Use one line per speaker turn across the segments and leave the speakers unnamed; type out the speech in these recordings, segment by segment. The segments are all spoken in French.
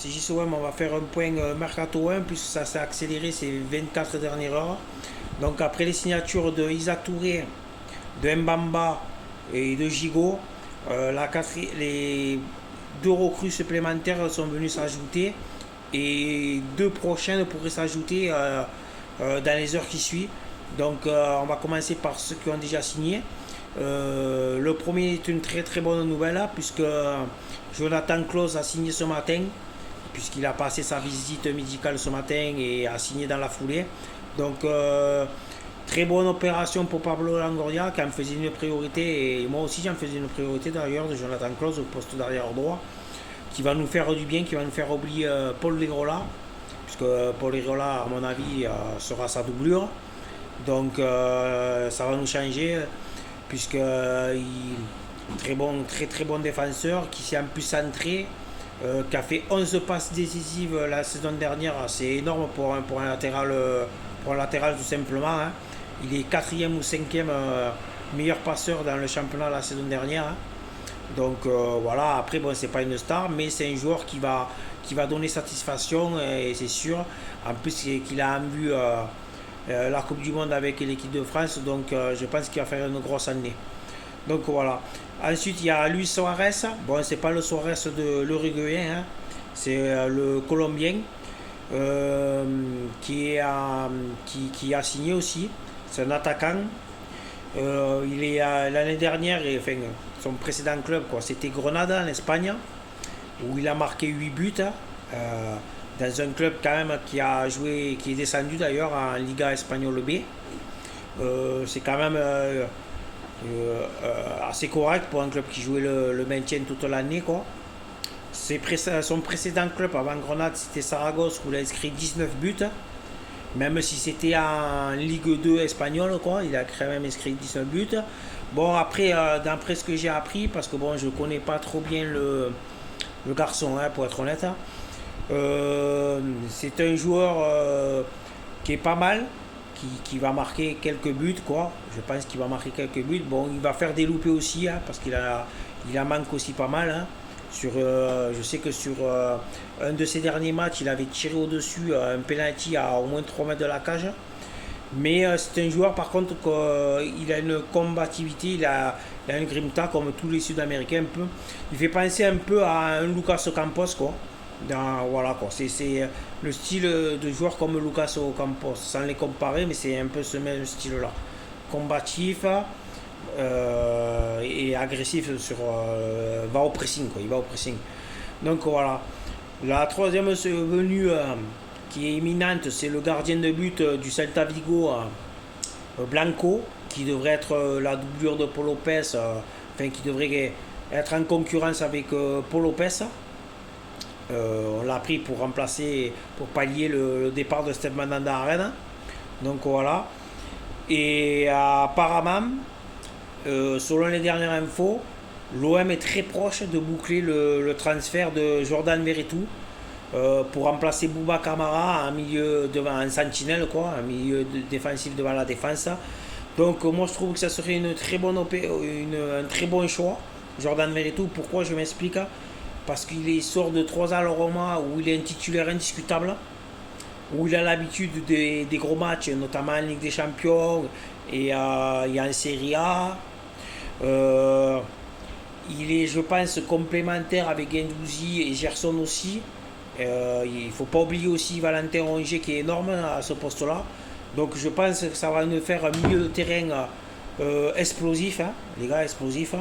CJSOM, on va faire un point Mercato 1 puisque ça s'est accéléré ces 24 dernières heures. Donc après les signatures de Isaac Touré, de Mbamba et de Gigot, les deux recrues supplémentaires sont venues s'ajouter et deux prochaines pourraient s'ajouter dans les heures qui suivent. Donc on va commencer par ceux qui ont déjà signé. Le premier est une très très bonne nouvelle là, puisque Jonathan Claus a signé ce matin, puisqu'il a passé sa visite médicale ce matin et a signé dans la foulée. Donc très bonne opération pour Pablo Longoria qui en faisait une priorité, et moi aussi j'en faisais une priorité d'ailleurs, de Jonathan Claus au poste d'arrière droit, qui va nous faire du bien, qui va nous faire oublier Paul Lirola, puisque Paul Lirola à mon avis sera sa doublure. Donc ça va nous changer, puisque très très bon défenseur qui s'est en plus centré, qui a fait 11 passes décisives la saison dernière. C'est énorme pour un latéral tout simplement, hein. Il est 4e ou 5e meilleur passeur dans le championnat la saison dernière, hein. Donc voilà, après bon, c'est pas une star, mais c'est un joueur qui va donner satisfaction, et c'est sûr. En plus qu'il a en vue la Coupe du Monde avec l'équipe de France, donc je pense qu'il va faire une grosse année. Donc voilà. Ensuite il y a Luis Suarez. Bon, c'est pas le Suarez de l'Uruguayen, hein. C'est le Colombien qui a signé aussi. C'est un attaquant. Il est l'année dernière, enfin, son précédent club, c'était Grenada en Espagne, où il a marqué 8 buts. Dans un club quand même qui a joué, qui est descendu d'ailleurs en Liga Espagnole B. C'est quand même assez correct pour un club qui jouait le maintien toute l'année, quoi. Son précédent club avant Grenade, c'était Saragosse, où il a inscrit 19 buts. Même si c'était en Ligue 2 espagnole, quoi, il a quand même inscrit 19 buts. Bon, après, d'après ce que j'ai appris, parce que bon, je connais pas trop bien le garçon, hein, pour être honnête. C'est un joueur qui est pas mal, qui va marquer quelques buts, quoi. Je pense qu'il va marquer quelques buts. Bon, il va faire des loupés aussi, hein, parce il en manque aussi pas mal, hein. Je sais que sur un de ses derniers matchs, il avait tiré au-dessus un penalty à au moins 3 mètres de la cage. Mais c'est un joueur par contre qu'il a une combativité, il a une grinta comme tous les Sud-Américains un peu. Il fait penser un peu à un Lucas Ocampos, quoi. Voilà, quoi. C'est le style de joueur comme Lucas Ocampos, sans les comparer, mais c'est un peu ce même style-là. Combatif et agressif va au pressing, quoi. Il va au pressing. Donc voilà. La troisième venue qui est imminente, c'est le gardien de but du Celta Vigo, Blanco, qui devrait être la doublure de Paul Lopez, qui devrait être en concurrence avec Paul Lopez. On l'a pris pour pallier le départ de Steve Mandanda à Rennes. Donc voilà. Et apparemment, selon les dernières infos, l'OM est très proche de boucler le transfert de Jordan Veretout pour remplacer Bouba Kamara en sentinelle, quoi, un milieu défensif devant la défense. Donc moi je trouve que ça serait un très bon choix, Jordan Veretout. Pourquoi? Je m'explique. Parce qu'il sort de 3 ans à la Roma, où il est un titulaire indiscutable, où il a l'habitude des gros matchs, notamment en Ligue des Champions et en Serie A. Il est, je pense, complémentaire avec Guendouzi et Gerson aussi. Il ne faut pas oublier aussi Valentin Rongier qui est énorme à ce poste-là. Donc je pense que ça va nous faire un milieu de terrain explosif, hein, les gars, explosifs.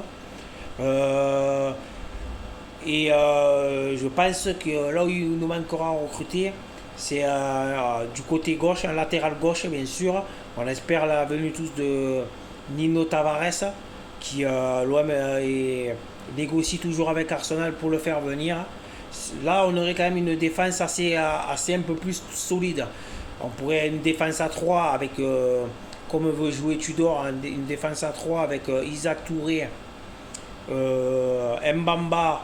Je pense que là où il nous manquera à recruter, c'est du côté gauche, un latéral gauche bien sûr. On espère la venue tous de Nino Tavares, qui l'OM négocie toujours avec Arsenal pour le faire venir. Là on aurait quand même une défense assez un peu plus solide. On pourrait une défense à 3 avec, comme veut jouer Tudor, une défense à 3 avec Isaac Touré, Mbamba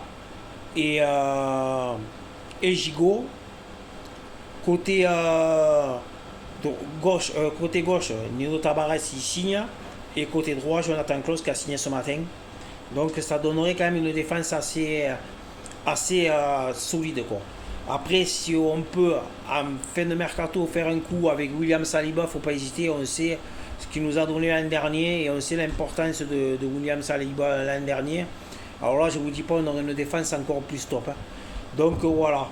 et Gigot. Côté gauche, Nino Tabares il signe, et côté droit, Jonathan Claus qui a signé ce matin. Donc ça donnerait quand même une défense assez solide, quoi. Après, si on peut, en fin de mercato, faire un coup avec William Saliba, faut pas hésiter. On sait ce qu'il nous a donné l'an dernier et on sait l'importance de William Saliba l'an dernier. Alors là, je vous dis pas, on aurait une défense encore plus top, hein. Donc voilà.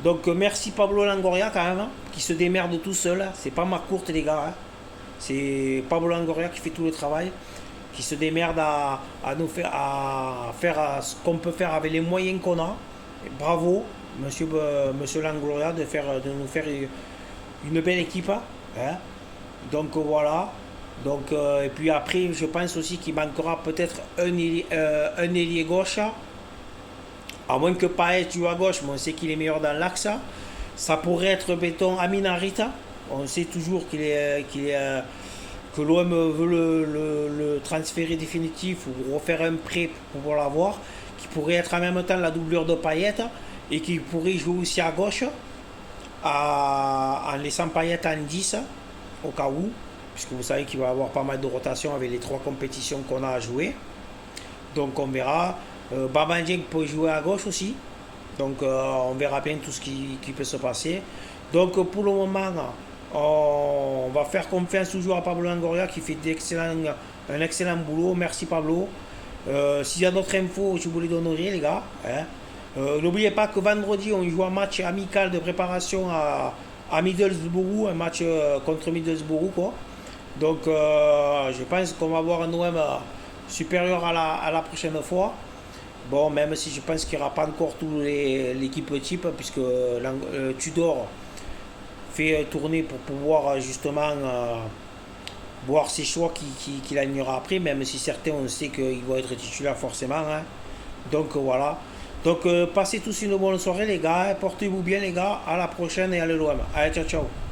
Donc merci Pablo Longoria quand même, hein, qui se démerde tout seul, hein. C'est pas ma courte les gars, hein. C'est Pablo Longoria qui fait tout le travail, qui se démerde nous faire, à faire ce qu'on peut faire avec les moyens qu'on a. Et bravo, monsieur Longoria, de nous faire une belle équipe, hein. Donc voilà. Donc, et puis après, je pense aussi qu'il manquera peut-être un ailier gauche. À moins que Payet joue à gauche, mais on sait qu'il est meilleur dans l'axe. Ça pourrait être, béton, Aminarita. On sait toujours que l'OM veut le transférer définitif ou refaire un prêt pour pouvoir l'avoir. Qui pourrait être en même temps la doublure de Payet et qui pourrait jouer aussi à gauche en laissant Payet en 10 au cas où. Puisque vous savez qu'il va y avoir pas mal de rotation avec les 3 compétitions qu'on a à jouer. Donc on verra. Baba Dieng peut jouer à gauche aussi. Donc on verra bien tout ce qui peut se passer. Donc pour le moment, on va faire confiance toujours à Pablo Longoria qui fait un excellent boulot. Merci Pablo. S'il y a d'autres infos, je vous les donnerai les gars, hein. N'oubliez pas que vendredi on joue un match amical de préparation à Middlesbrough, un match contre Middlesbrough quoi. Donc je pense qu'on va avoir un OM supérieur à la prochaine fois. Bon, même si je pense qu'il n'y aura pas encore toute l'équipe type, puisque Tudor fait tourner pour pouvoir justement voir ses choix qu'il alignera après, même si certains on sait qu'ils vont être titulaires forcément, hein. Donc voilà. Donc passez tous une bonne soirée les gars, portez-vous bien les gars, à la prochaine et allez l'OM. Allez, ciao ciao.